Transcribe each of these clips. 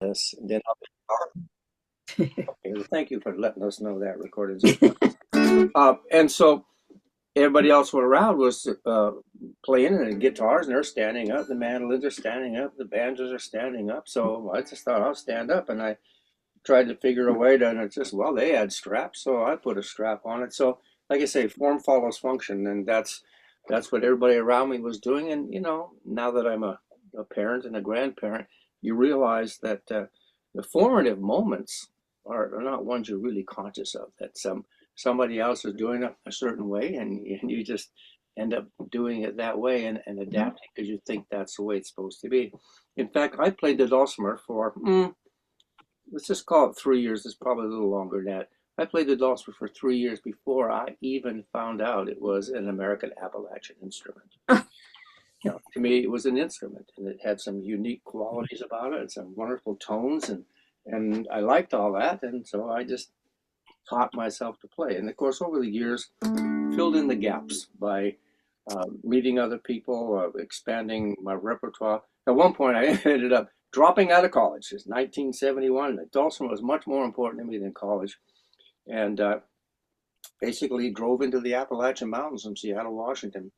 us. And then okay, well, thank you for letting us know that recording. And so everybody else around was playing and the guitars, and they're standing up. The mandolins are standing up. The banjos are standing up. So I just thought I'll stand up, and I tried to figure a way to. And it's just well, they had straps, so I put a strap on it. So like I say, form follows function, and that's what everybody around me was doing. And now that I'm a parent and a grandparent, you realize that the formative moments are not ones you're really conscious of. That somebody else is doing it a certain way, and you just end up doing it that way and adapting because you think that's the way it's supposed to be. In fact, I played the dulcimer for let's just call it 3 years. It's probably a little longer than that. I played the dulcimer for 3 years before I even found out it was an American Appalachian instrument. To me, it was an instrument, and it had some unique qualities about it, and some wonderful tones, and I liked all that, and so I just taught myself to play. And of course, over the years, filled in the gaps by meeting other people, expanding my repertoire. At one point, I ended up dropping out of college. It's 1971. The dulcimer was much more important to me than college, and basically drove into the Appalachian Mountains from Seattle, Washington,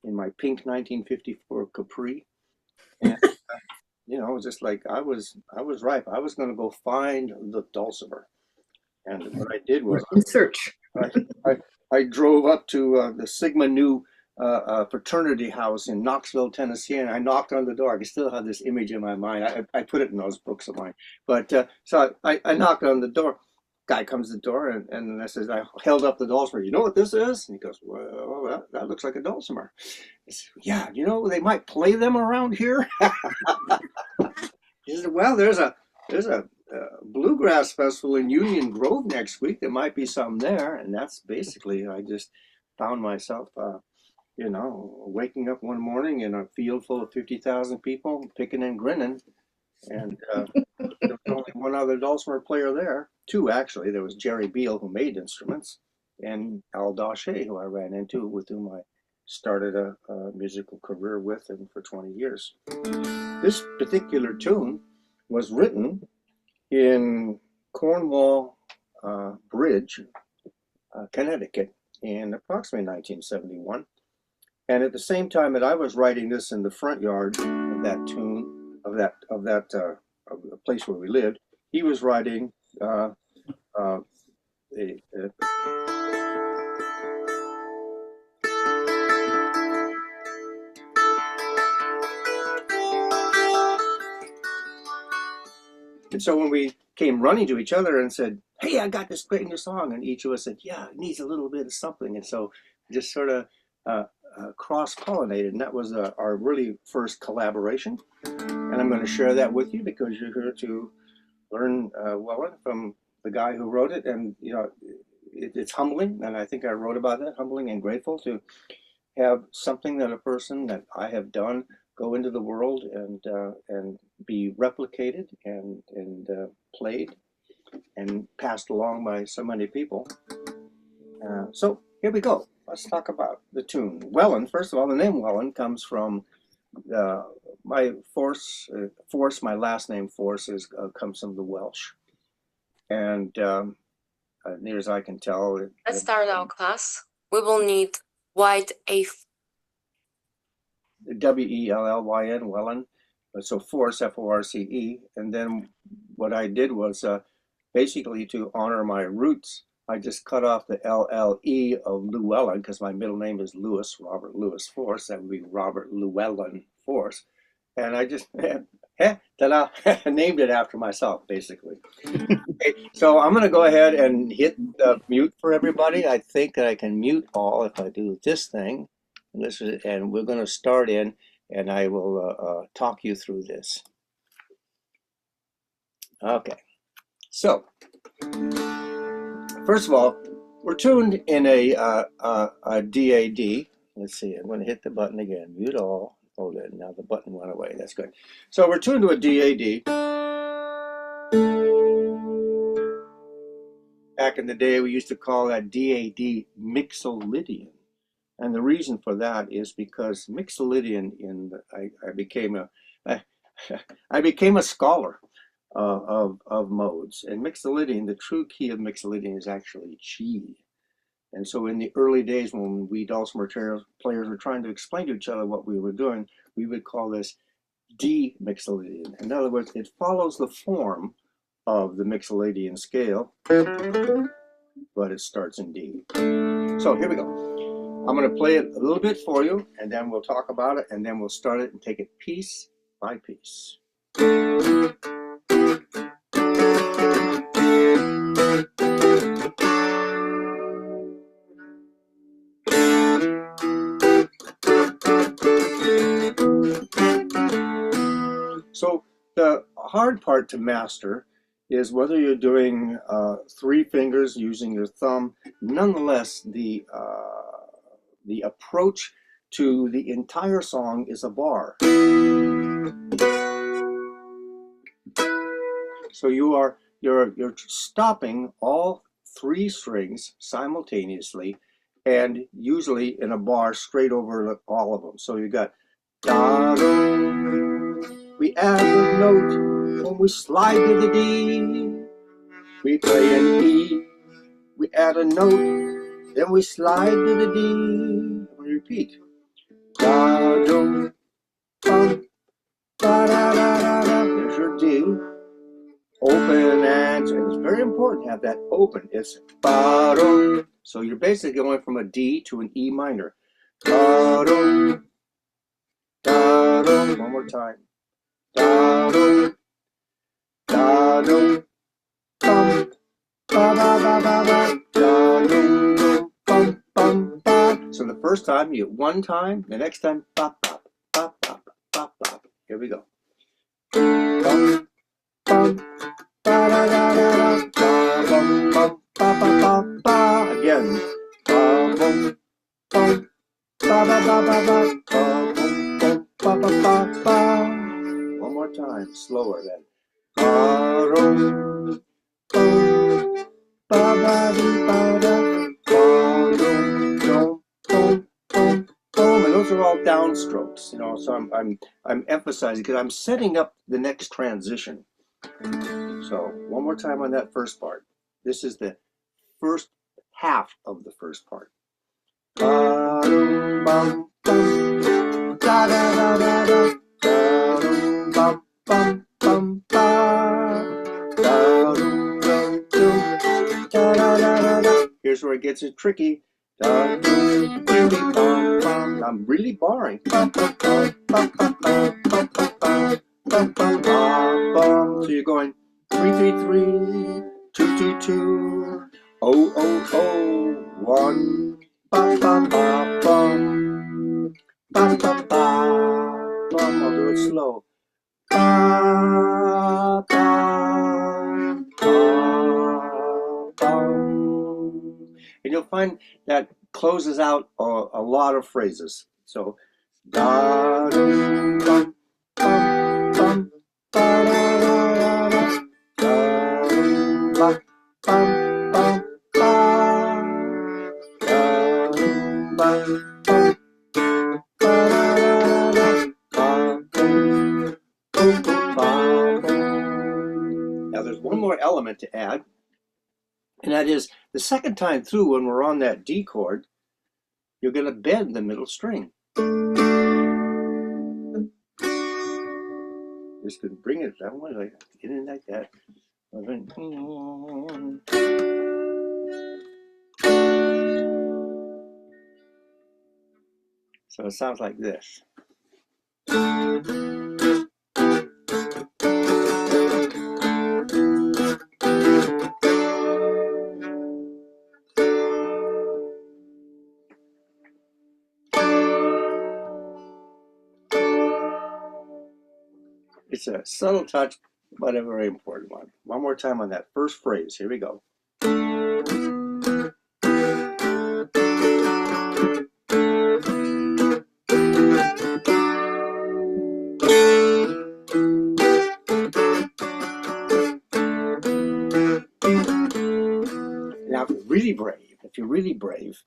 in my pink 1954 Capri, and it was just like I was ripe. I was going to go find the dulcimer, and what I did was in search. I drove up to the Sigma Nu fraternity house in Knoxville, Tennessee, and I knocked on the door. I can still have this image in my mind. I put it in those books of mine. But so I knocked on the door. Guy comes to the door, and I says, I held up the dulcimer. You know what this is? And he goes, well, that looks like a dulcimer. I said, yeah, they might play them around here. He said, well, there's a bluegrass festival in Union Grove next week. There might be some there. And that's basically, I just found myself, waking up one morning in a field full of 50,000 people, picking and grinning. And there was only one other dulcimer player there. Two, actually. There was Jerry Beal, who made instruments, and Al Dache, who I ran into, with whom I started a musical career with him for 20 years. This particular tune was written in Cornwall Bridge, Connecticut, in approximately 1971. And at the same time that I was writing this in the front yard of that tune, of the place where we lived, he was writing and so when we came running to each other and said, hey, I got this great new song, and each of us said, yeah, it needs a little bit of something. And so just sort of cross-pollinated, and that was our really first collaboration. And I'm going to share that with you because you're here to learn Wellyn from the guy who wrote it. And, it's humbling, and I think I wrote about that, humbling and grateful to have something that a person that I have done go into the world and be replicated and played and passed along by so many people. So here we go. Let's talk about the tune. Wellyn, first of all, the name Wellyn comes from my Force, my last name Force, comes from the Welsh. And near as I can tell. Let's start our class. We will need white A. Wellyn, Wellyn. So Force, Force. And then what I did was basically to honor my roots, I just cut off the LLE of Llewellyn because my middle name is Lewis, Robert Lewis Force. That would be Robert Llewellyn Force. And I just ta-da, named it after myself, basically. Okay, so I'm going to go ahead and hit mute for everybody. I think that I can mute all if I do this thing. And we're going to start in, and I will talk you through this. Okay, so first of all, we're tuned in a DAD. Let's see, I'm going to hit the button again, mute all. Oh, good. Now the button went away. That's good. So we're tuned to a DAD. Back in the day, we used to call that DAD Mixolydian. And the reason for that is because Mixolydian, I became a scholar. of modes. And Mixolydian, the true key of Mixolydian is actually G. And so in the early days when we dulcimer players were trying to explain to each other what we were doing, we would call this D Mixolydian. In other words, it follows the form of the Mixolydian scale, but it starts in D. So here we go. I'm going to play it a little bit for you, and then we'll talk about it, and then we'll start it and take it piece by piece. So the hard part to master is whether you're doing 3 fingers using your thumb. Nonetheless, the approach to the entire song is a bar. So you're stopping all 3 strings simultaneously, and usually in a bar straight over all of them. So you got da, do. We add a note when we slide to the D. We play an E. We add a note, then we slide to the D. We repeat. Da, do, bum, da, da, da, da, da. There's your D. Open, and it's very important to have that open. It's ba-dum. So you're basically going from a D to an E minor. Da-dum, da-dum. One more time. Da-dum, da-dum, bum, ba-ba-ba-ba-ba, da-dum, bum, bum, ba. So the first time you get 1 time, the next time bop, bop, bop, bop, bop, bop. Here we go. Bum, bum. Ba da da da da, ba bum bum, ba ba ba ba. Again, ba bum bum, ba ba ba ba ba, ba bum bum, ba ba ba ba. One more time, slower then. Ba dum bum, ba ba dee ba da, ba dum dum bum bum bum. And those are all downstrokes, you know. So I'm emphasizing because I'm setting up the next transition. So one more time on that first part. This is the first half of the first part. Ba-dum, bum, da da da da da. Ba-dum, bum, bum, bum, ba. Da-dum, dum, dum, da da da da da. Here's where it gets tricky. Da-dum, really, bum, bum. I'm really barring. Bum, bum, bum, bum, bum, bum, bum, bum, bum, bum, bum, bum. So you're going 3-3-3, 2-2-2, 0-0-0, 1, ba ba ba bum, ba ba ba bum. I'll do it slow. Ba ba ba bum. And you'll find that closes out a lot of phrases. So da dum bum bum bum ba da da da da. Ba, bum, bum, ba, bum, bum, bum, ba, da, da, da, bum, bum, bum, bum. Now there's one more element to add, and that is the second time through when we're on that D chord, you're going to bend the middle string. Just going to bring it that way, like in like that. So it sounds like this. It's a subtle touch, but a very important one. One more time on that first phrase. Here we go. Now, if you're really brave,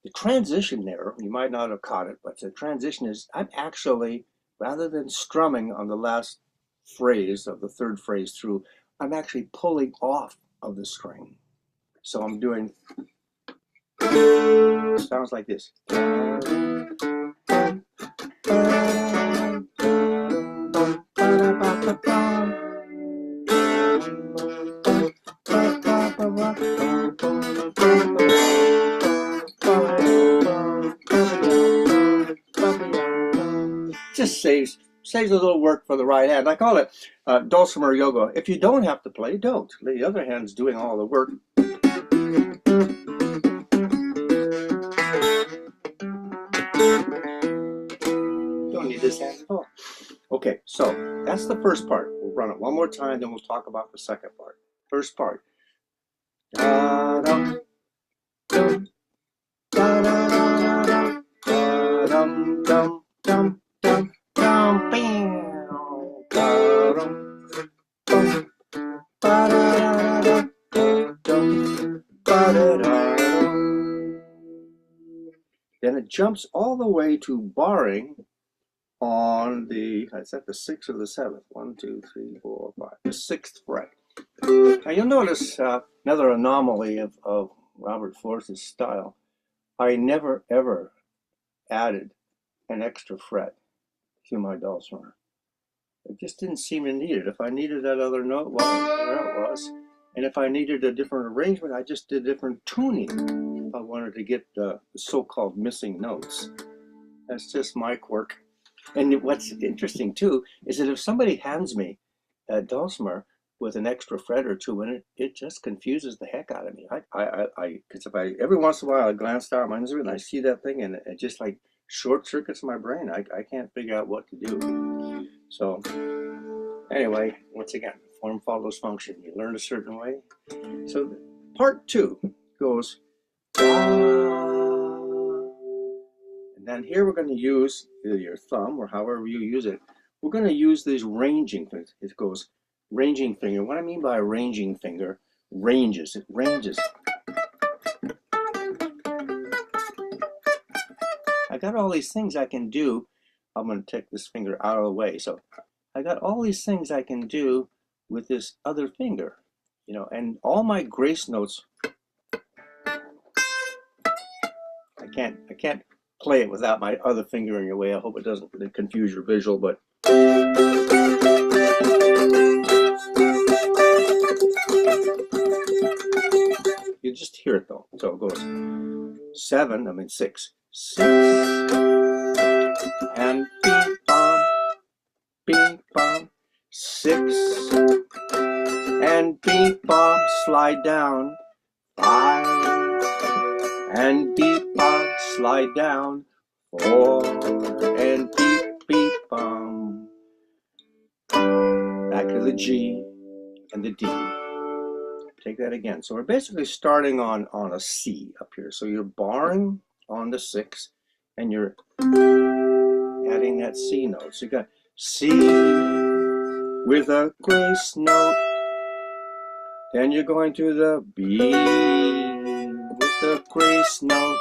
the transition there, you might not have caught it, but the transition is, I'm actually, rather than strumming on the last phrase of the third phrase through, I'm actually pulling off of the string. So I'm doing, sounds like this. Just saves a little work for the right hand. I call it dulcimer yoga. If you don't have to play, don't. The other hand's doing all the work. Don't need this hand at all. Okay, so that's the first part. We'll run it one more time, then we'll talk about the second part. First part. Da-dum, dum, da-da-da-da-da, da-dum, dum, dum, dum, dum, bam, da-dum, dum, ba-da-da-da-da, dum, ba-da-da-dum. Then it jumps all the way to barring on the, is that the 6th or the 7th? 1, 2, 3, 4, 5. The 6th fret. Now you'll notice another anomaly of Robert Force's style. I never ever added an extra fret to my dulcimer. It just didn't seem to need it. If I needed that other note, well, there it was. And if I needed a different arrangement, I just did different tuning if I wanted to get the so-called missing notes. That's just my quirk. And what's interesting too is that if somebody hands me a dulcimer with an extra fret or two in it, it just confuses the heck out of me. Because if I every once in a while I glance down at my instrument and I see that thing and it just like short circuits my brain. I can't figure out what to do. So anyway, once again, form follows function. You learn a certain way. So part 2 goes. And then here we're going to use either your thumb or however you use it. We're going to use these ranging things. It goes ranging finger. What I mean by a ranging finger, ranges. It ranges. I got all these things I can do. I'm going to take this finger out of the way. So I got all these things I can do with this other finger, you know, and all my grace notes. I can't play it without my other finger in your way. I hope it doesn't confuse your visual, but you just hear it though. So it goes 6, 6, and beep bum, 6, and beep bum, slide down, 5, and beep bum, slide down, 4, and beep bum, back to the G and the D. Take that again. So we're basically starting on a C up here. So you're barring on the 6 and you're adding that C note. So you got C with a grace note. Then you're going to the B with a grace note.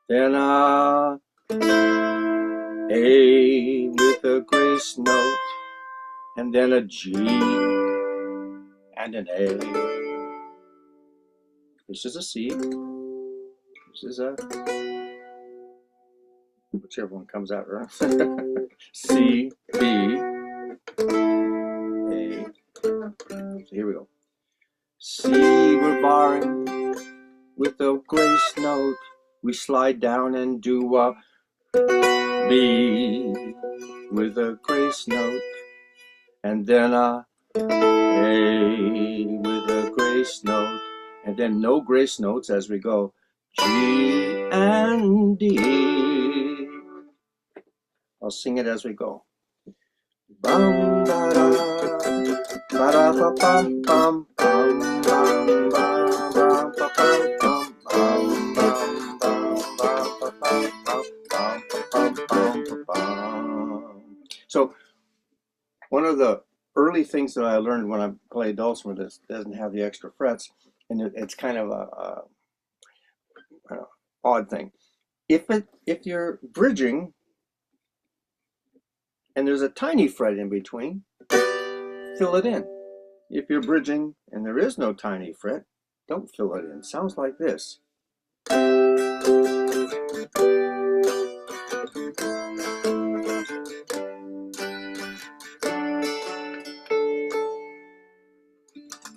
Then A with a grace note. And then a G and an A. This is a C. This is a, whichever one comes out, right? C, B, A. So here we go. C, we're barring with a grace note. We slide down and do a B with a grace note. And then a with a grace note. And then no grace notes as we go G and D. I'll sing it as we go. Bum ba da ba da ba bum bum bum bum bum bum ba bum bum bum bum bum bum. So one of the early things that I learned when I play dulcimer that doesn't have the extra frets, and it's kind of a odd thing. If you're bridging and there's a tiny fret in between, fill it in. If you're bridging and there is no tiny fret, don't fill it in. It sounds like this.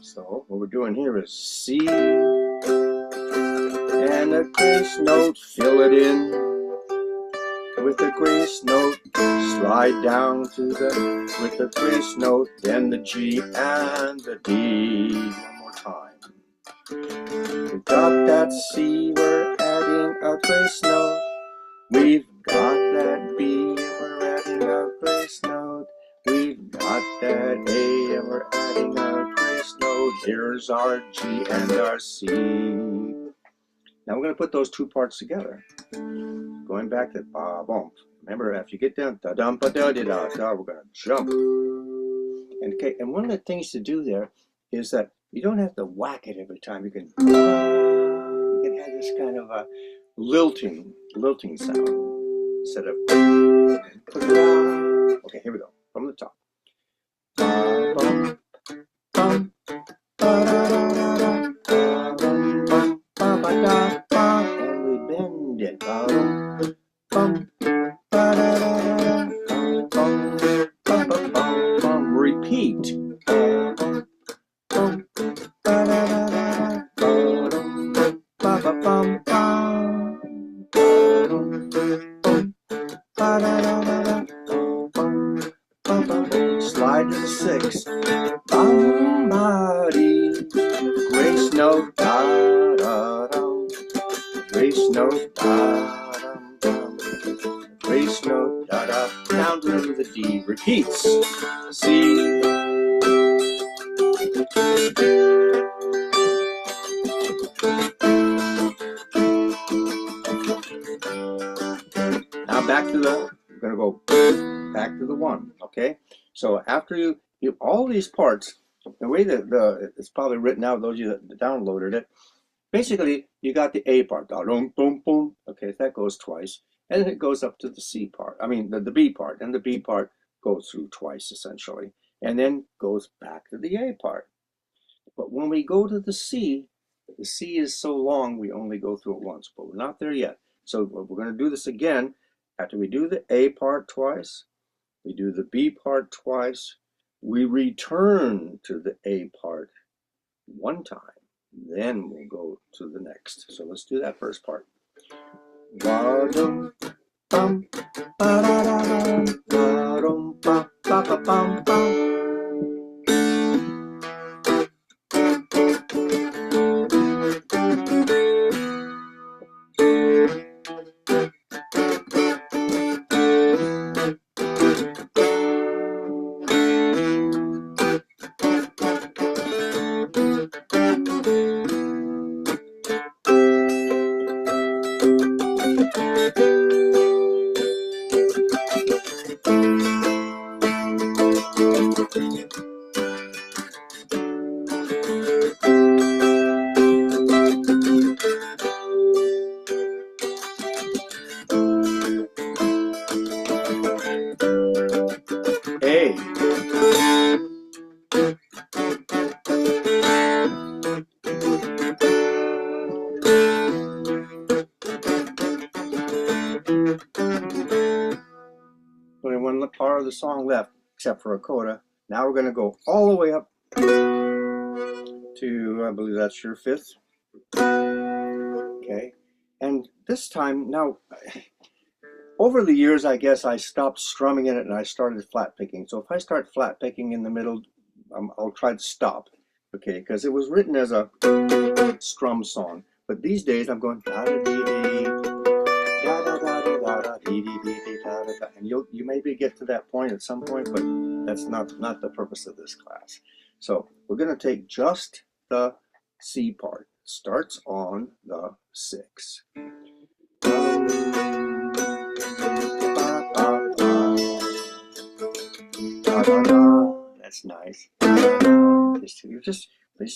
So what we're doing here is C and a grace note, fill it in with the grace note, slide down to the with the grace note, then the G and the D. One more time. We've got that C, we're adding a grace note. We've got that B, and we're adding a grace note. We've got that A, and we're adding a grace note. Here's our G and our C. Now we're going to put those two parts together. Going back to ba-bum. Remember, after you get down, da-dum-ba-da-da-da-da, we're going to jump. And, okay, and one of the things to do there is that you don't have to whack it every time. You can have this kind of a lilting sound instead of. Okay, here we go. From the top. Ba-bum, bum, ba-da-da-da-da, ba-bum, bum, ba-ba-da-ba, and we bend it. Ba-bum, bum, ba-da-da-da-da, bum, bum, repeat. Bum, bum, ba-da-da-da-da, ba-bum, ba-da-da-da-da. Slide to the 6. Bum-ba-dee. Grace note, da-da-dum. Grace note, da-dum-dum. Grace note, da-da. Down to the D. Repeats. C. Now back to the, we're going to go back to the 1, okay? So after you all these parts, the way that it's probably written out, those of you that downloaded it, basically you got the A part, da-dum, boom, boom, okay, that goes twice, and then it goes up to the C part, I mean the B part, and the B part goes through twice essentially, and then goes back to the A part. But when we go to the C is so long we only go through it once, but we're not there yet. So we're going to do this again. After we do the A part twice, we do the B part twice, we return to the A part one time, then we'll go to the next. So let's do that first part. Ba-dum, bum, ba-da-da-dum, ba-dum, ba-ba-bum-bum. A. Only one part of the song left, except for a coda. Now we're going to go all the way up to, I believe that's your 5th. Okay, and this time, now, over the years, I guess I stopped strumming in it and I started flat picking. So if I start flat picking in the middle, I'll try to stop, okay, because it was written as a strum song. But these days I'm going da-da-dee-dee, da-da-da-da-da-dee-dee-dee-dee-da-da-da. And you maybe get to that point at some point, but that's not the purpose of this class. So we're going to take just the C part. Starts on the 6. That's nice. You're just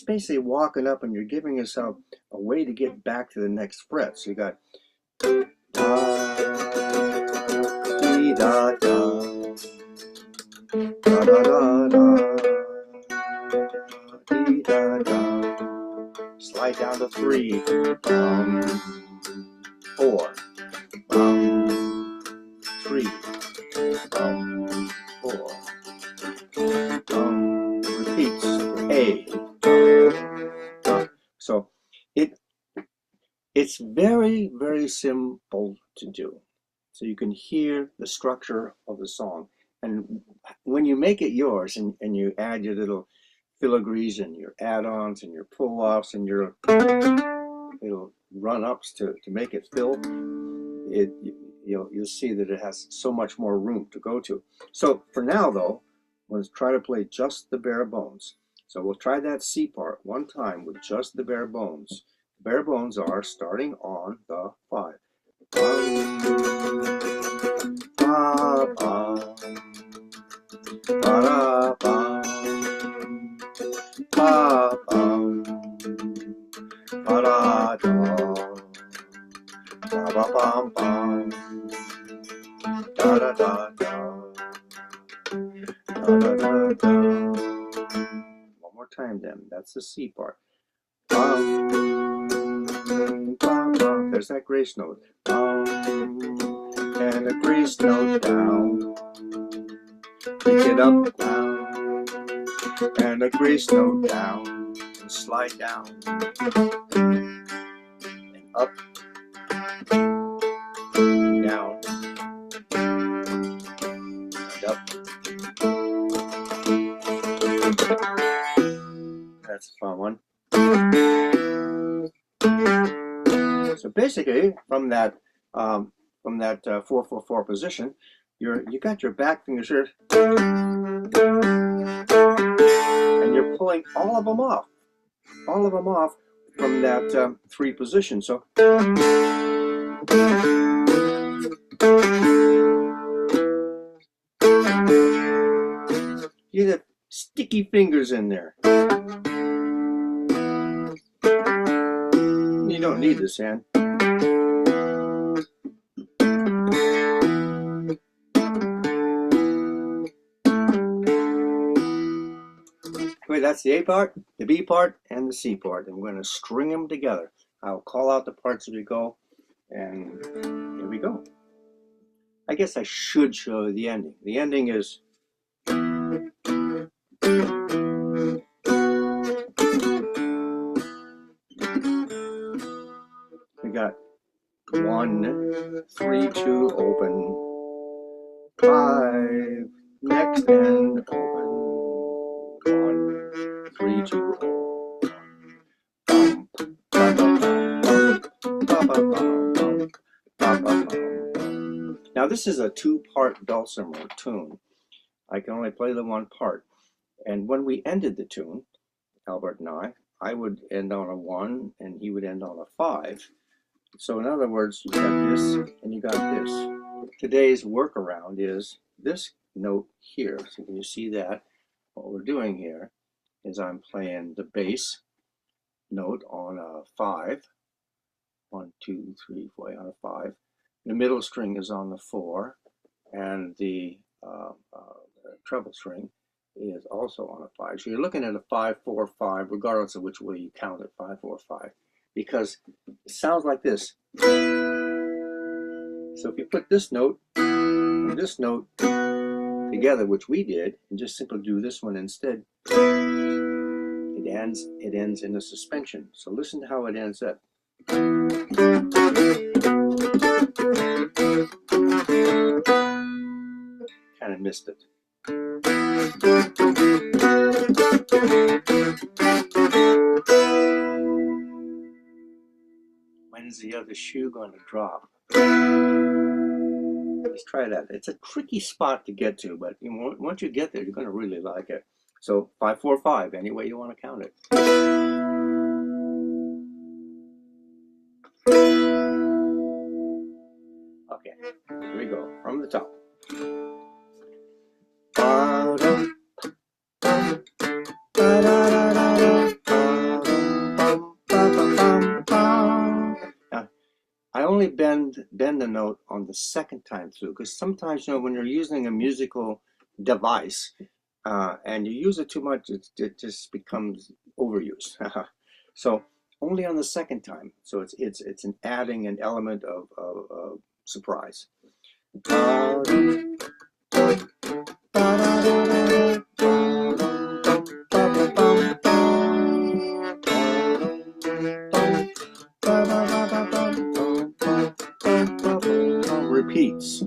basically walking up and you're giving yourself a way to get back to the next fret. So you got da, dee, da, da. Slide down to 3, 4, 3, 4. Repeats A. So it's very, very simple to do. So you can hear the structure of the song. And when you make it yours and you add your little filigrees and your add-ons and your pull-offs and your little run-ups to make it fill, you'll see that it has so much more room to go to. So for now, though, let's try to play just the bare bones. So we'll try that C part one time with just the bare bones. The bare bones are starting on the 5. One more time then. That's the C part. There's that grace note. And a grace note down. Pick it up, down. And a grace note down. And slide down. And up. Down. And up. That's a fun one. So basically, from that 4-4-4 position, you got your back fingers here, and you're pulling all of them off from that 3 position. So you get sticky fingers in there. You don't need this hand. Okay, that's the A part, the B part, and the C part. And we're going to string them together. I'll call out the parts as we go, and here we go. I guess I should show the ending. The ending is we got 1, 3, 2, open, 5, next and open, 1, 3, 2, Now this is a 2-part dulcimer tune. I can only play the 1 part. And when we ended the tune, Albert and I would end on a 1 and he would end on a 5. So in other words, you got this and you got this. Today's workaround is this note here. So can you see that? What we're doing here is I'm playing the bass note on a 5. 1, 2, 3, 4 on a 5. The middle string is on the 4, and the treble string is also on a 5. So you're looking at a 5, 4, 5, regardless of which way you count it, 5, 4, 5, because it sounds like this. So if you put this note and this note together, which we did, and just simply do this one instead, it ends in a suspension. So listen to how it ends up. Kind of missed it. When's the other shoe going to drop? Let's try that. It's a tricky spot to get to, but once you get there, you're going to really like it. So 5, 4, 5, any way you want to count it. Okay, here we go, from the top. Now, I only bend the note on the second time through, because sometimes, when you're using a musical device, and you use it too much, it just becomes overuse. So only on the second time. So it's an adding an element of surprise. Repeats.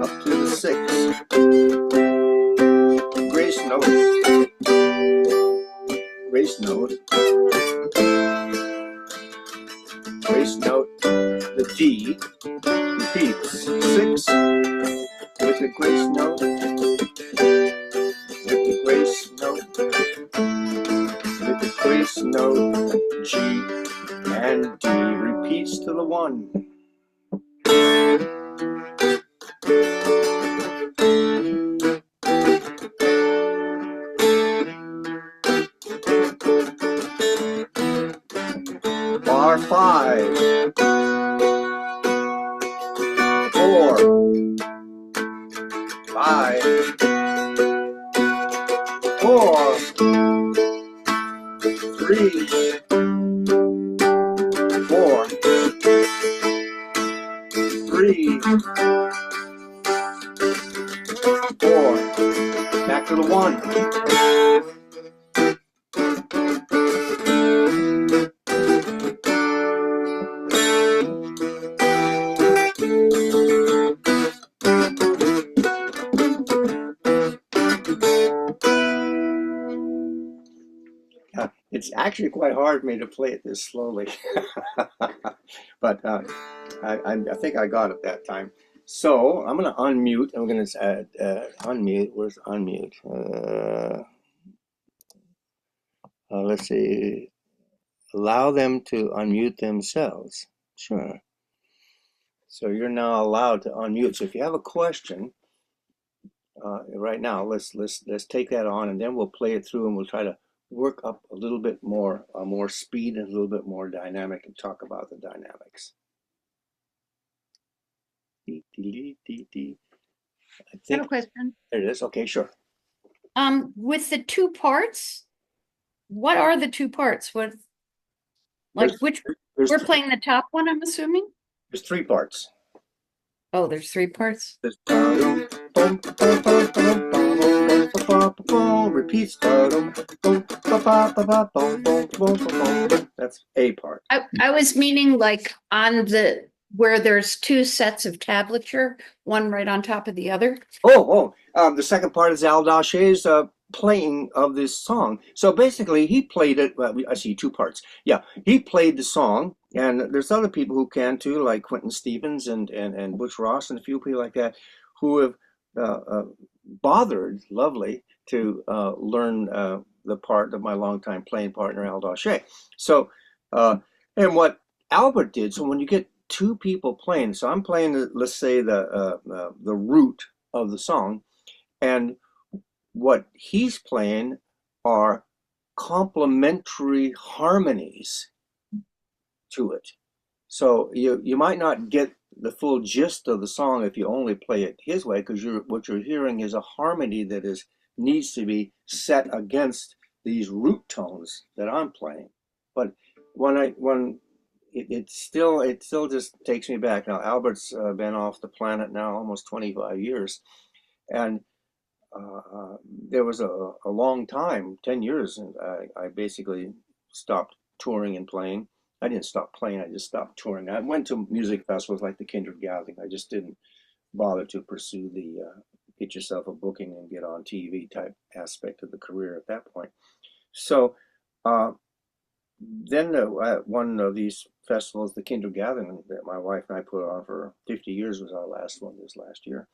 Up to the sixth. Grace note. Grace note. Grace note. The D repeats. Six with the grace note. With the grace note. With the grace note. G and D repeats to the one. Bar 5, 4, 5, 4, 3, 4, 3, 4. Back to the 1. It's actually quite hard for me to play it this slowly, but I think I got it that time. So I'm going to unmute. I'm going to unmute. Where's unmute? Let's see. Allow them to unmute themselves. Sure. So you're now allowed to unmute. So if you have a question right now, let's take that on, and then we'll play it through, and we'll try to work up a little bit more speed and a little bit more dynamic, and talk about the dynamics. I have a question. There it is. Okay, sure. With the two parts, what are the two parts? What, like which, we're playing the top one, I'm assuming? There's 3 parts. Oh, there's 3 parts. There's repeats. That's a part. I was meaning like on the, where there's 2 sets of tablature, one right on top of the other. The second part is Al Daché's playing of this song. So basically, he played it. Well, I see 2 parts. Yeah, he played the song, and there's other people who can too, like Quentin Stevens and Butch Ross and a few people like that, who have bothered, lovely, to learn the part of my longtime playing partner Al Dacché. So, and what Albert did. So when you get 2 people playing, so I'm playing, let's say the root of the song, and what he's playing are complementary harmonies to it. So you might not get the full gist of the song if you only play it his way, because what you're hearing is a harmony that needs to be set against these root tones that I'm playing. But when it still just takes me back. Now Albert's been off the planet now almost 25 years, and there was a long time, 10 years, and I basically stopped touring and playing. I didn't stop playing, I just stopped touring. I went to music festivals like the Kindred Gathering. I just didn't bother to pursue the get yourself a booking and get on TV type aspect of the career at that point. So then one of these festivals, the Kindred Gathering, that my wife and I put on for 50 years, was our last one this last year.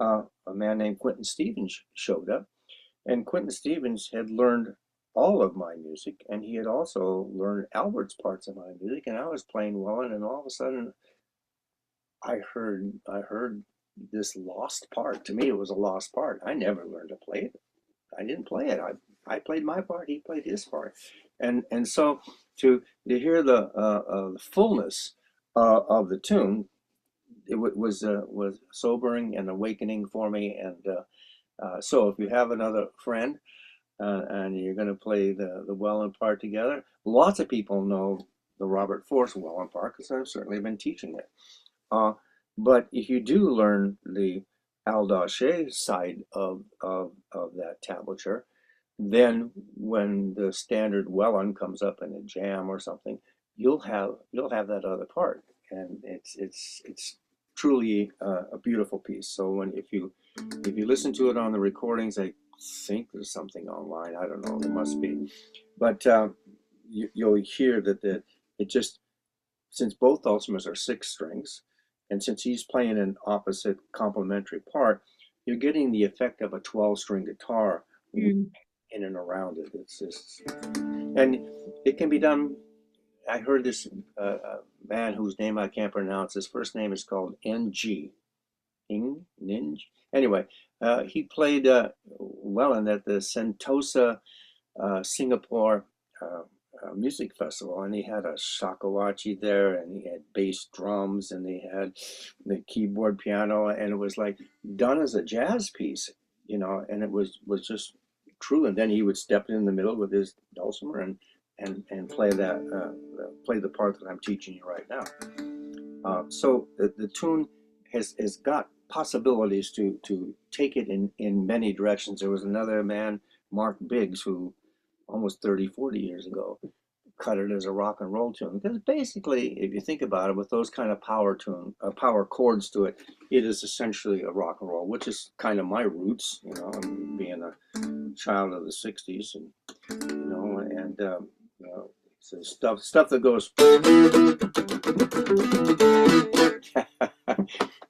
A man named Quentin Stevens showed up, and Quentin Stevens had learned all of my music, and he had also learned Albert's parts of my music, and I was playing Wellyn, and all of a sudden I heard this lost part. To me, it was a lost part. I never learned to play it. I didn't play it. I played my part, he played his part, and so to hear the fullness of the tune, it was sobering and awakening for me. And so if you have another friend and you're going to play the Wellyn part together, lots of people know the Robert Force Wellyn part because I've certainly been teaching it. But if you do learn the Aldauché side of that tablature, then when the standard Wellyn comes up in a jam or something, you'll have that other part, and it's truly a beautiful piece. So if you listen to it on the recordings, I think there's something online. I don't know, there must be, but you'll hear that it just, since both dulcimers are 6 strings, and since he's playing an opposite complementary part, you're getting the effect of a 12-string guitar in and around it. It's just, and it can be done. I heard this man whose name I can't pronounce. His first name is called NG. Ninj. Anyway, he played Wellyn at the Sentosa Singapore music festival, and he had a shakuhachi there, and he had bass drums, and they had the keyboard piano, and it was like done as a jazz piece, and it was just true. And then he would step in the middle with his dulcimer and play play the part that I'm teaching you right now. So the tune has got possibilities to take it in many directions. There was another man, Mark Biggs, who almost 30-40 years ago cut it as a rock and roll tune, because basically, if you think about it, with those kind of power chords to it, it is essentially a rock and roll, which is kind of my roots, being a child of the 60s, and so stuff that goes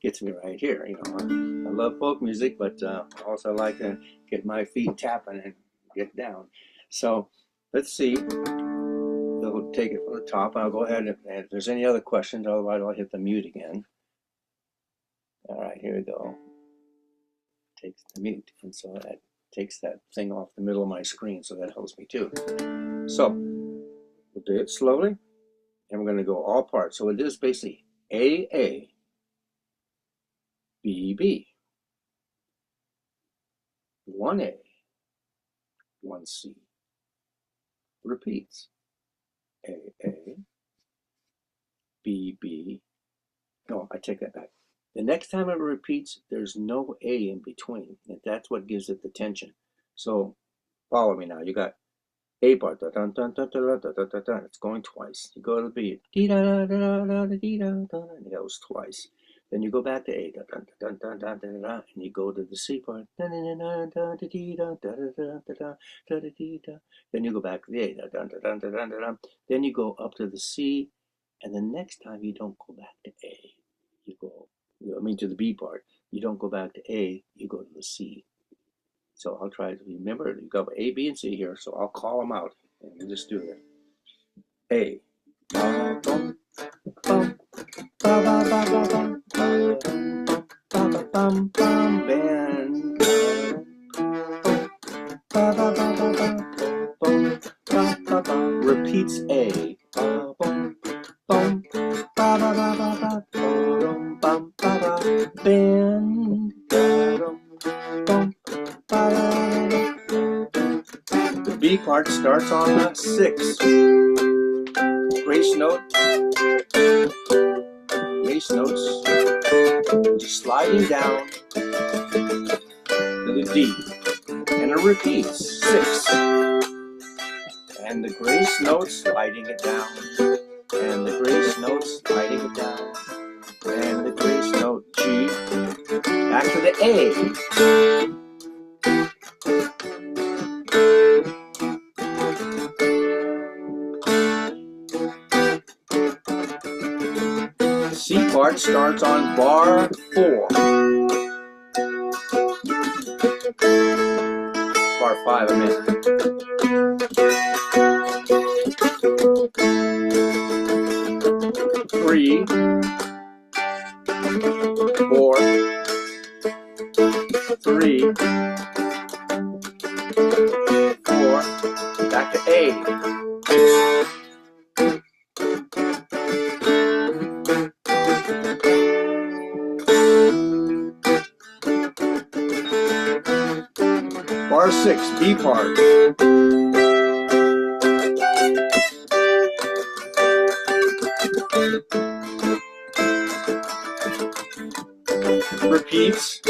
gets me right here. I love folk music, but also like to get my feet tapping and get down. So let's see. We'll take it from the top. I'll go ahead and if there's any other questions, otherwise I'll hit the mute again. All right, here we go. Takes the mute, and so that takes that thing off the middle of my screen, so that helps me too. So we'll do it slowly, and we're going to go all parts. So it is basically A, B, B, 1A, 1C. Repeats. A, B, B. No, I take that back. The next time it repeats, there's no A in between, and that's what gives it the tension. So follow me now. You got A part, da, dun, dun, dun, dun, dun, dun, dun, dun. It's going twice. You go to the B, dee, da, da, da, da, da, dee, da, da, and it goes twice. Then you go back to A, da, dun, dun, dun, dun, dun, dun, and you go to the C part, dun, dun, dun, dun, dun, dee, da, da, da, da, da, da, da, dee, da. Then you go back to the A, da, dun, dun, dun, dun, dun, dun. Then you go up to the C, and the next time you don't go back to A, you go, to the B part. You don't go back to A, you go to the C. So I'll try to remember. You got A, B, and C here, so I'll call them out, and we'll just do it. A. Ba, bum, bum, ba, ba, ba, ba, bum, ba, ba, ba, bum, bum, bend. Ba, ba, ba, ba, ba, bum, ba, ba, ba. Repeats A. Ba, bum, bum, ba, ba, ba, ba, ba, bum, bum, ba, ba, bend. Bum, bum, ba, ba, ba. The B part starts on the 6. Grace note, bass notes, just sliding down to the D, and it repeats 6, and the grace note sliding it down, and the grace note sliding it down, and the grace note G, back to the A. C part starts on bar 4. Bar 5, I meant. 3, 4, 3, 4, 6, B part. Repeats.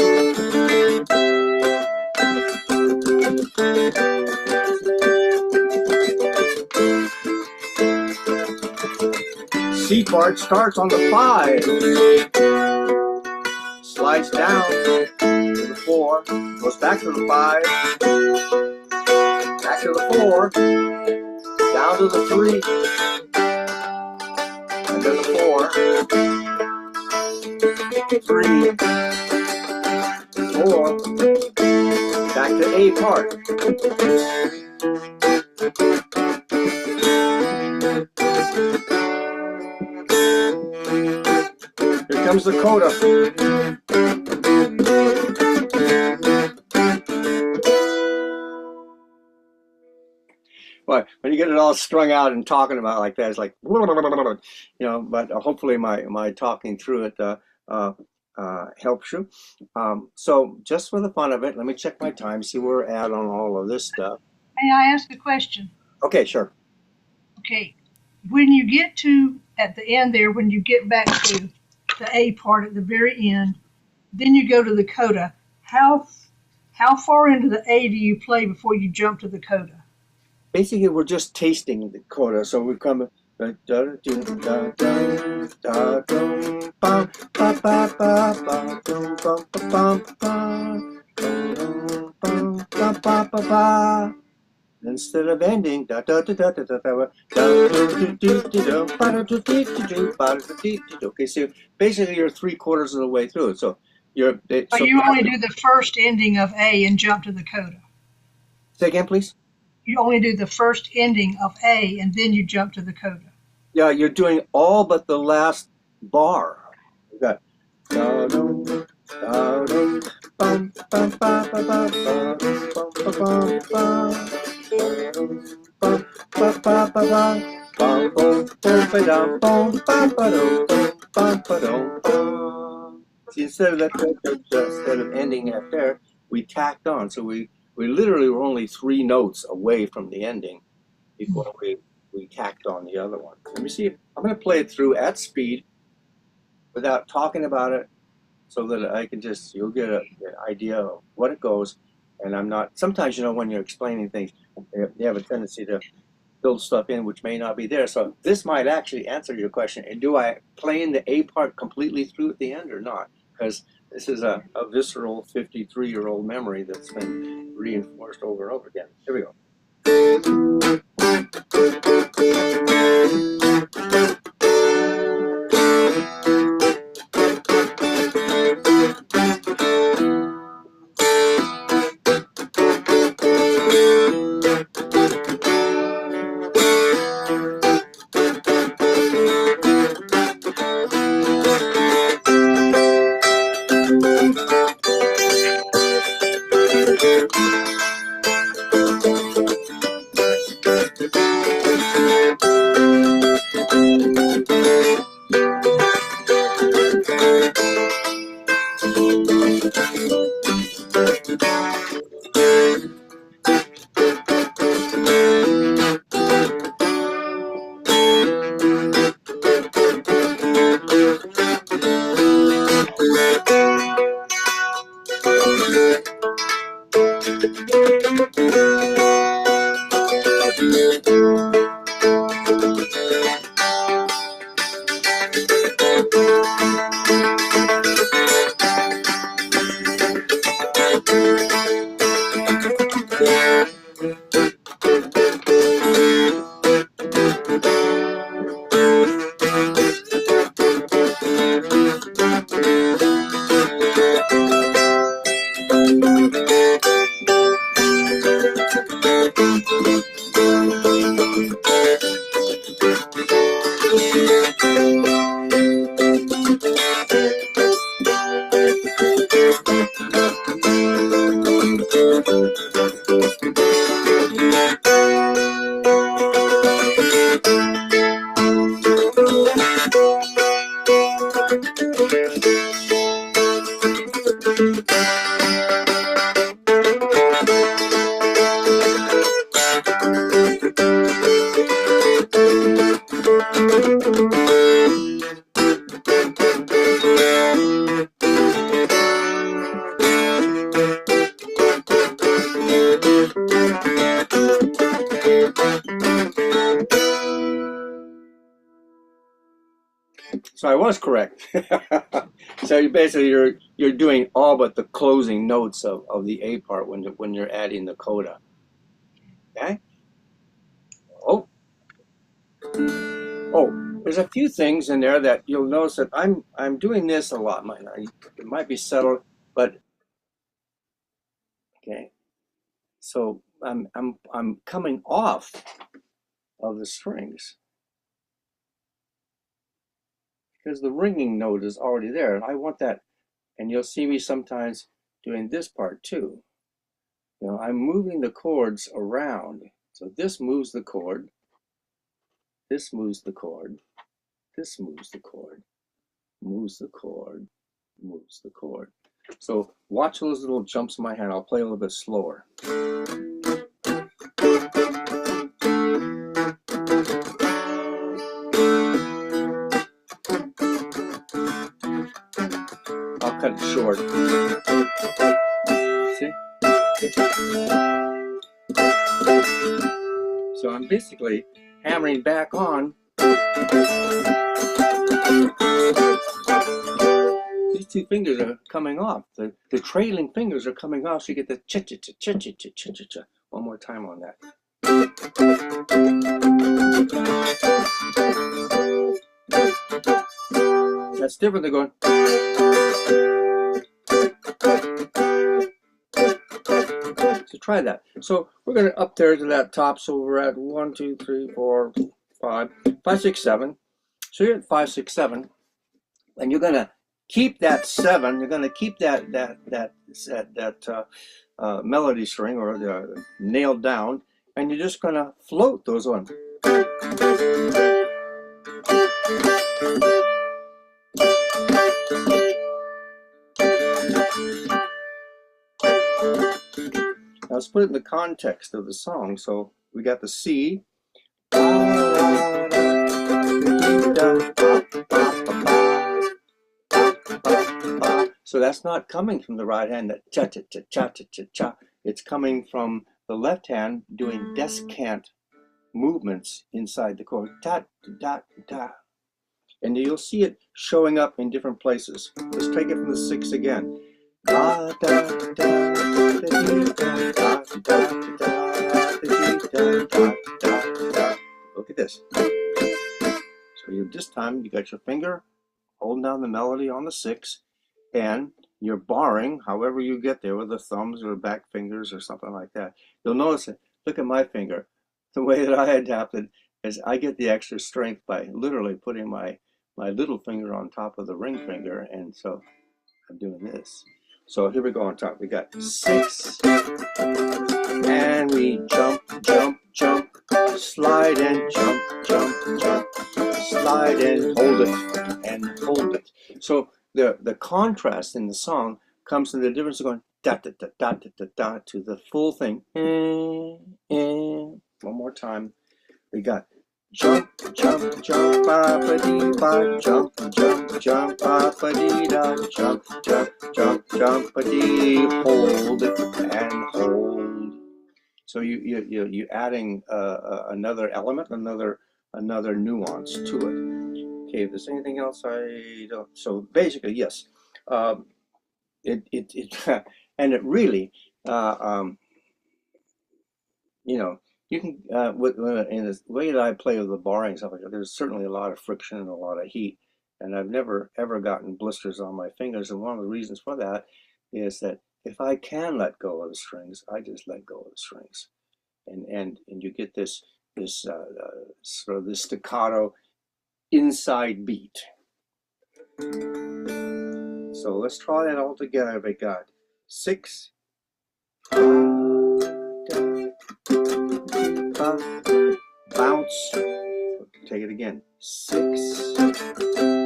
C part starts on the 5, slides down to the 4, goes back to the 5, back to the 4, down to the 3, and then the 4, 3, 4, back to A part. Here comes the coda. Well, when you get it all strung out and talking about it like that, it's like, you know, but hopefully my talking through it helps you. So just for the fun of it, let me check my time, see where we're at on all of this stuff. May I ask a question? Okay, sure. Okay. When you get to, at the end there, when you get back to the A part at the very end, then you go to the coda. How far into the A do you play before you jump to the coda? Basically, we're just tasting the coda, so we come. Instead of ending, okay, so basically you're 3/4 of the way through it. So you're. So you only do the first ending of A and jump to the coda. Say again, please. You only do the first ending of A and then you jump to the coda. Yeah, you're doing all but the last bar. You got. See, instead of ending at there, we tacked on. So we literally were only 3 notes away from the ending before we tacked on the other one. Let me see. I'm going to play it through at speed without talking about it, so that I can just, you'll get an idea of what it goes. And I'm not, sometimes, you know, when you're explaining things, you have a tendency to build stuff in which may not be there. So this might actually answer your question. And do I play in the A part completely through at the end or not? Because this is a visceral 53-year-old memory that's been reinforced over and over again. Here we go. So I was correct. So you basically you're doing all but the closing notes of the A part when you're adding the coda. Okay. Oh, there's a few things in there that you'll notice that I'm doing this a lot. It might be subtle, but okay. So I'm coming off of the strings because the ringing note is already there, and I want that. And you'll see me sometimes doing this part too. You know, I'm moving the chords around. So this moves the chord, this moves the chord, this moves the chord, moves the chord, moves the chord. So watch those little jumps in my hand. I'll play a little bit slower. I'll cut it short. See? So I'm basically hammering back on. These two fingers are coming off. The trailing fingers are coming off, so you get the cha-cha-cha-cha-cha-cha-cha-cha. One more time on that. That's different than going. So try that. So we're going to up there to that top. So we're at 1, 2, 3, 4, 5, 5, 6, 7. So you're at 5, 6, 7, and you're going to keep that 7. You're going to keep that melody string or the nailed down, and you're just going to float those ones. Now let's put it in the context of the song. So we got the C. So that's not coming from the right hand, that cha-cha-cha-cha-cha-cha. It's coming from the left hand doing descant movements inside the chord. Ta-da-da-da. And you'll see it showing up in different places. Let's take it from the 6 again. Look at this. So this time you got your finger holding down the melody on the 6, and you're barring however you get there with the thumbs or back fingers or something like that. You'll notice it. Look at my finger. The way that I adapted is I get the extra strength by literally putting my little finger on top of the ring finger, and so I'm doing this. So here we go on top. We got 6, and we jump, jump, jump, slide and jump, jump, jump, slide and hold it, and hold it. So the contrast in the song comes in the difference of going da da da da da da da to the full thing. One more time. We got jump, jump, jump, ba-ba-dee-ba, jump, jump, jump, ba-ba-dee-da, jump, jump, jump, jump-a-dee, hold it and hold. So you adding another element, another nuance to it. Okay, if there's anything else I don't. So basically, yes, it and it really, you know. You can, in the way that I play with the barring and stuff like that, there's certainly a lot of friction and a lot of heat, and I've never ever gotten blisters on my fingers. And one of the reasons for that is that if I can let go of the strings, I just let go of the strings, and you get this sort of this staccato inside beat. So let's try that all together. We got 6. Bounce, take it again, 6,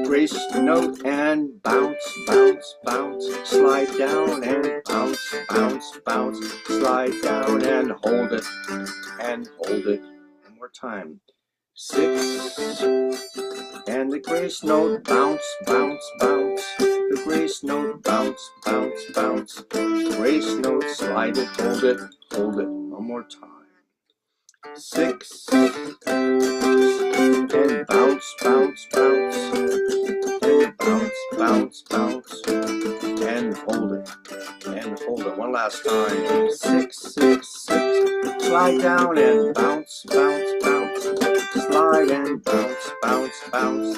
grace note and bounce, bounce, bounce, slide down and bounce, bounce, bounce, slide down and hold it, one more time, 6, and the grace note, bounce, bounce, bounce, the grace note, bounce, bounce, bounce, grace note, slide it, hold it, one more time. 6, and bounce, bounce, bounce, last time. 6, 6, 6. Slide down and bounce, bounce, bounce. Slide and bounce, bounce, bounce.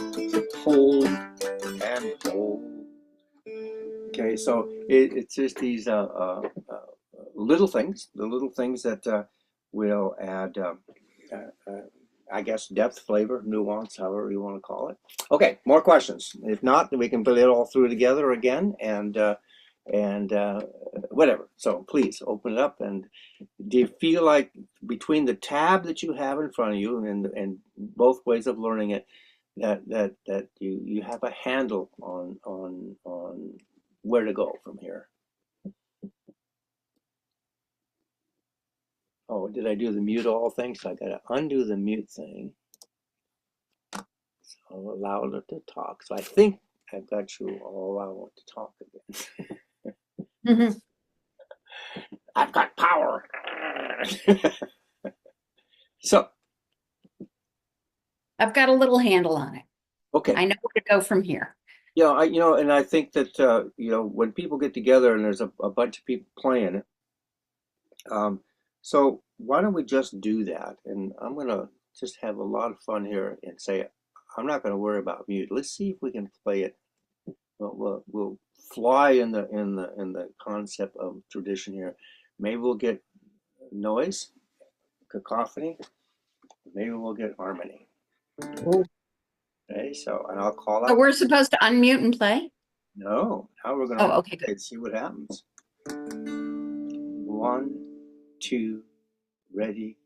Hold and hold. Okay, so it's just these little things, the little things that will add, I guess, depth, flavor, nuance, however you want to call it. Okay, more questions. If not, then we can put it all through together again and whatever. So please open it up. And do you feel like between the tab that you have in front of you and both ways of learning it, that you have a handle on where to go from here? Oh, did I do the mute all thing? So I got to undo the mute thing. So I'll allow it to talk. So I think I've got you all allowed to talk again. I've got power. So I've got a little handle on it. okay. I know where to go from here. Yeah, and I think that when people get together and there's a bunch of people playing it, so why don't we just do that? And I'm gonna just have a lot of fun here and say I'm not gonna worry about mute. Let's see if we can play it. We'll fly in the concept of tradition here. Maybe we'll get noise, cacophony. Maybe we'll get harmony. Okay, so and I'll call out. So we're supposed to unmute and play? No, now we're gonna Oh, okay, good. see what happens. 1, 2, ready.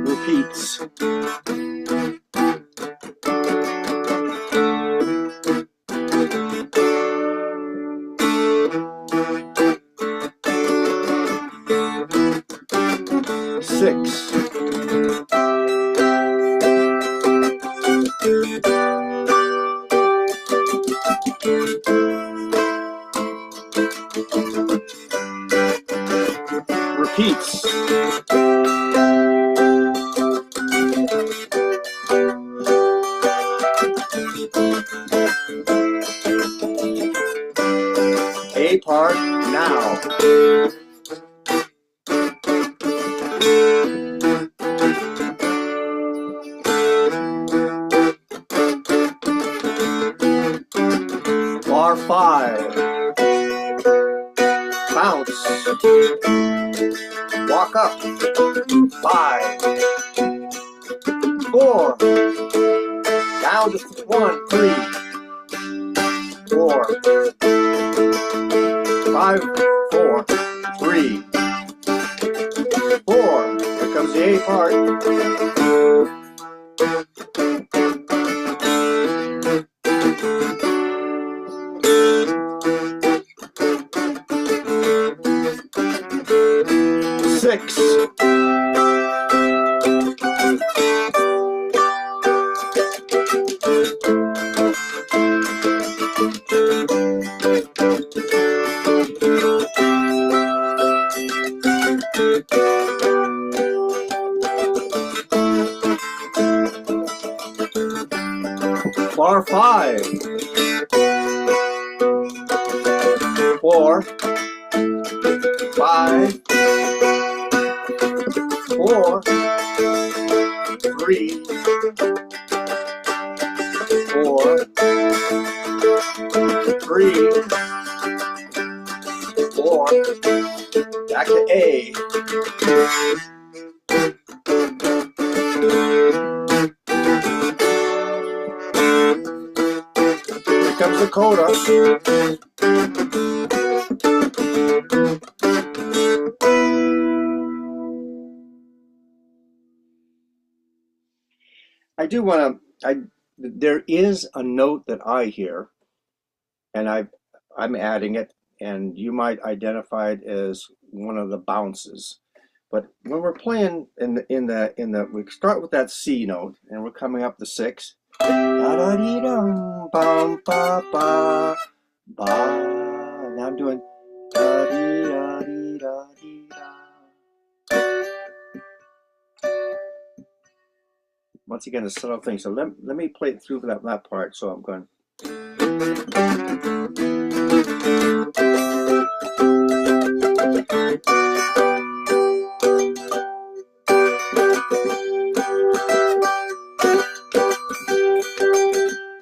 Repeats. Six. Repeats. A part now. Bar 5. Bounce. Walk up. 5. 4. Down to 1, 3. 4. 5, 4, 3. 4. Here comes the A part. 6. Bar 5. 4. 5. 4. 3. 4. 3. 4. Back to A. Here comes the coda. I do want to. There is a note that I hear, and I'm adding it, and you might identify it as one of the bounces. But when we're playing in the we start with that C note, and we're coming up the 6. Da da dee dum bum ba ba ba. Now I'm doing da dee da dee da dee once again, a subtle thing. So let me play it through that part. So I'm going.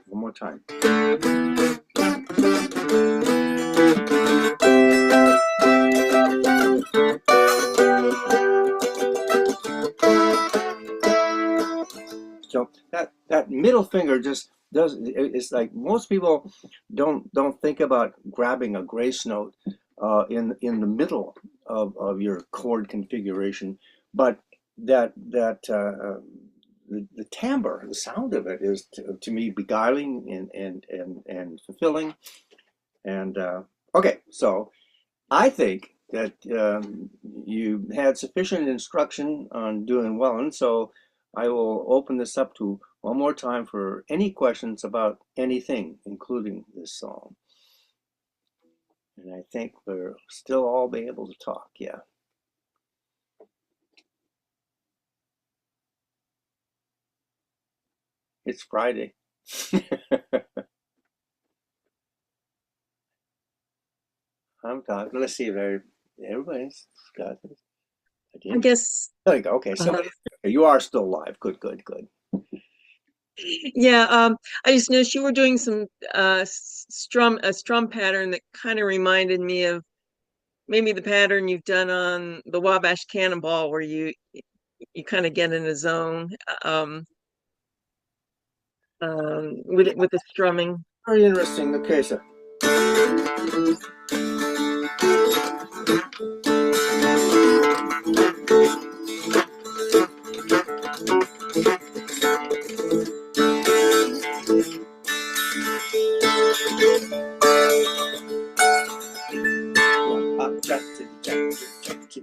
One more time. So that middle finger just does. It's like most people don't think about grabbing a grace note in the middle of your chord configuration, but the timbre, the sound of it is to me beguiling and fulfilling. And okay, so I think that you had sufficient instruction on doing Wellyn, so I will open this up to one more time for any questions about anything, including this song. And I think we'll still all be able to talk, yeah. It's Friday. I'm talking. Let's see if everybody's got this. I guess, There you go. Okay, somebody, you are still live. Good. yeah, I just noticed you were doing some a strum pattern that kind of reminded me of maybe the pattern you've done on the Wabash Cannonball, where you kind of get in a zone with the strumming. Very interesting. Okay, so.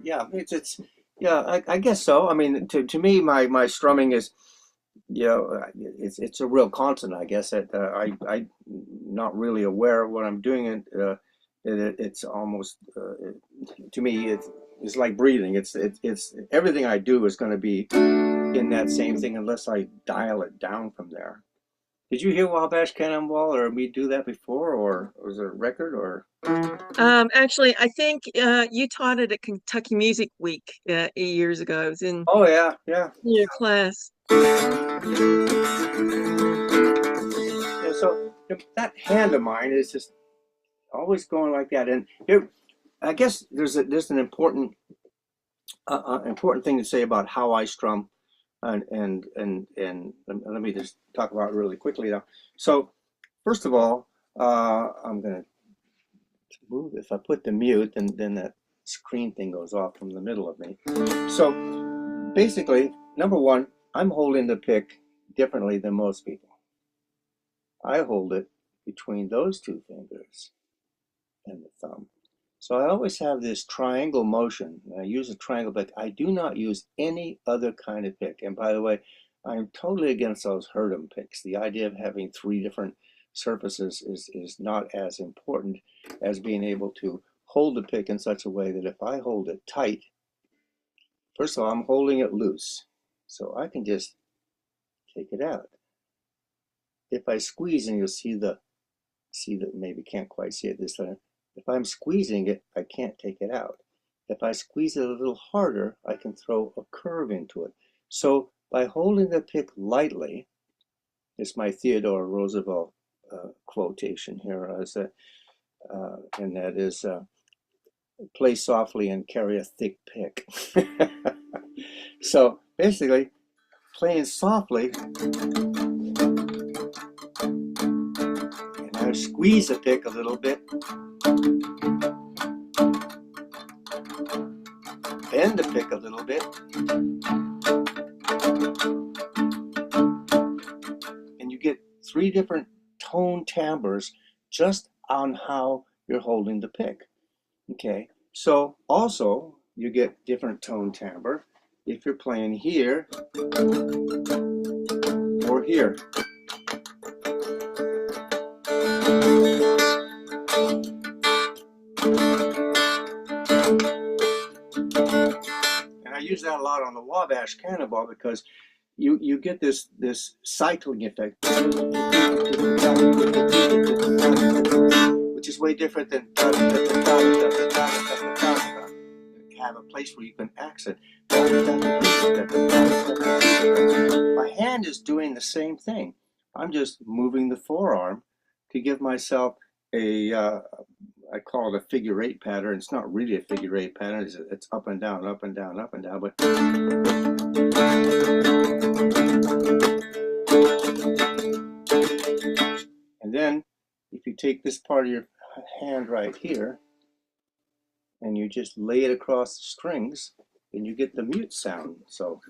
Yeah, it's yeah. I guess so. I mean, to me, my strumming is, you know, it's a real constant. I guess that I'm not really aware of what I'm doing. It's almost to me it's like breathing. It's everything I do is going to be in that same thing unless I dial it down from there. Did you hear Wabash Cannonball or me do that before, or was it a record or? Actually, I think you taught it at Kentucky Music Week 8 years ago. I was in Oh yeah. your class. Yeah, so that hand of mine is just always going like that, and here, I guess there's an important important thing to say about how I strum, and let me just talk about it really quickly now. So, first of all, I'm gonna move. If I put the mute, then that screen thing goes off from the middle of me. So, basically, number one, I'm holding the pick differently than most people. I hold it between those two fingers and the thumb. So I always have this triangle motion. I use a triangle pick. I do not use any other kind of pick. And by the way, I'm totally against those Herdem picks. The idea of having 3 different surfaces is not as important as being able to hold the pick in such a way that if I hold it tight, first of all, I'm holding it loose. So I can just take it out. If I squeeze, and you'll see that maybe can't quite see it this time. If I'm squeezing it, I can't take it out. If I squeeze it a little harder, I can throw a curve into it. So by holding the pick lightly, it's my Theodore Roosevelt quotation here, and that is, play softly and carry a thick pick. So basically, playing softly, and I squeeze the pick a little bit, bend the pick a little bit, and you get 3 different tone timbres just on how you're holding the pick. Okay, so also you get different tone timbre if you're playing here or here. And I use that a lot on the Wabash Cannonball because you get this cycling effect, which is way different than have a place where you can accent. My hand is doing the same thing. I'm just moving the forearm to give myself a I call it a figure eight pattern. It's not really a figure eight pattern. It's up and down, up and down, up and down. But and then if you take this part of your hand right here and you just lay it across the strings, then you get the mute sound. So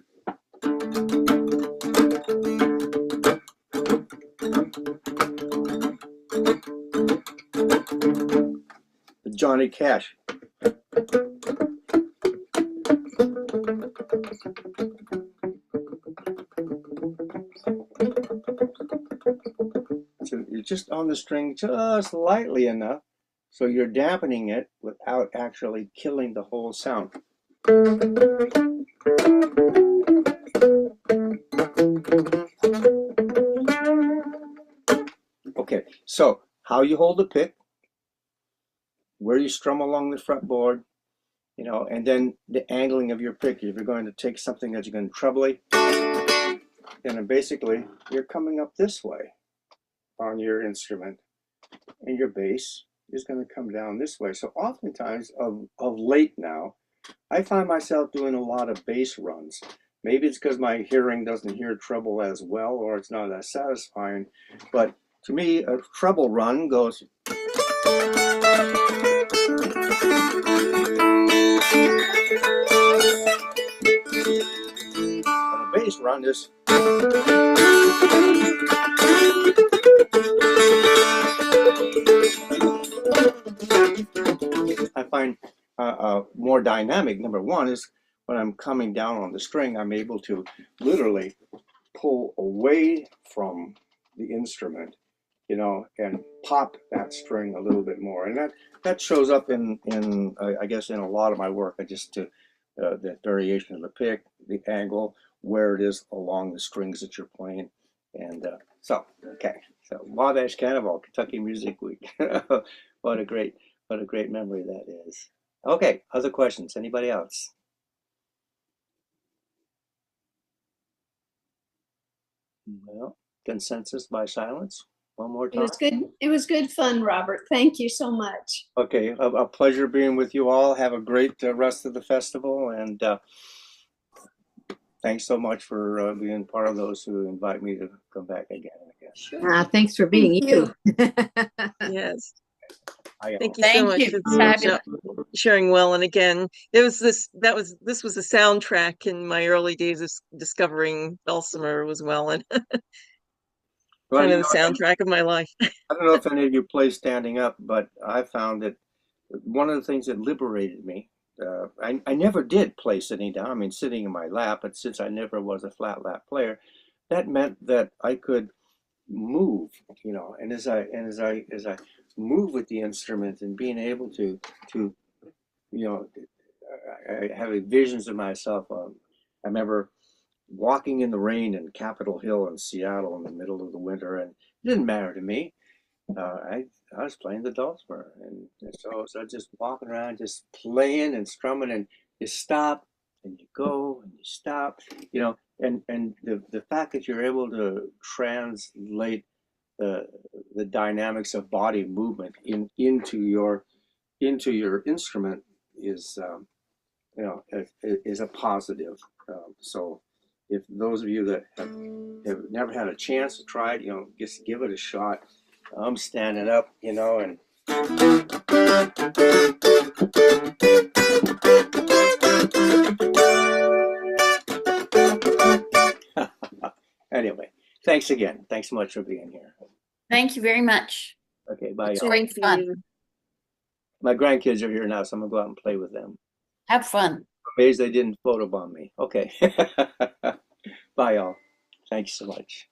Johnny Cash. So you're just on the string just lightly enough so you're dampening it without actually killing the whole sound. Okay, so how you hold the pick, where you strum along the fretboard, you know, and then the angling of your pick. If you're going to take something that you're going to trebly, then basically you're coming up this way on your instrument, and your bass is going to come down this way. So oftentimes of late now, I find myself doing a lot of bass runs. Maybe it's because my hearing doesn't hear treble as well, or it's not as satisfying. But to me, a treble run goes. And a bass run is. I find more dynamic. Number one is when I'm coming down on the string, I'm able to literally pull away from the instrument, you know, and pop that string a little bit more. And that shows up in I guess in a lot of my work. I just the variation of the pick, the angle, where it is along the strings that you're playing. And so Wabash Cannonball, Kentucky Music Week. What a great memory that is. Okay, other questions? Anybody else? Well, consensus by silence. One more time. It was good. It was good fun, Robert. Thank you so much. Okay, a pleasure being with you all. Have a great rest of the festival, and thanks so much for being part of those who invite me to come back again, I guess. Sure. Thanks for being you. Yes. Thank you Thank so much you. for sharing well. And again, this was a soundtrack in my early days of discovering dulcimer was Wellyn. Well, kind of the soundtrack of my life. I don't know if any of you play standing up, but I found that one of the things that liberated me, I never did play sitting down. I mean, sitting in my lap, but since I never was a flat lap player, that meant that I could move, you know, and as I move with the instrument and being able to you know, I have visions of myself. I remember walking in the rain in Capitol Hill in Seattle in the middle of the winter, and it didn't matter to me. I was playing the dulcimer, and so just walking around, just playing and strumming, and you stop and you go and you stop, you know, and the fact that you're able to translate the dynamics of body movement into your instrument is you know, is a positive. So if those of you that have never had a chance to try it, you know, just give it a shot. I'm standing up, you know, and anyway, thanks again. Thanks so much for being here. Thank you very much. Okay, bye. It's Y'all. great fun. My grandkids are here now, so I'm gonna go out and play with them. Have fun. I'm amazed they didn't photobomb me. Okay. Bye, y'all. Thanks so much.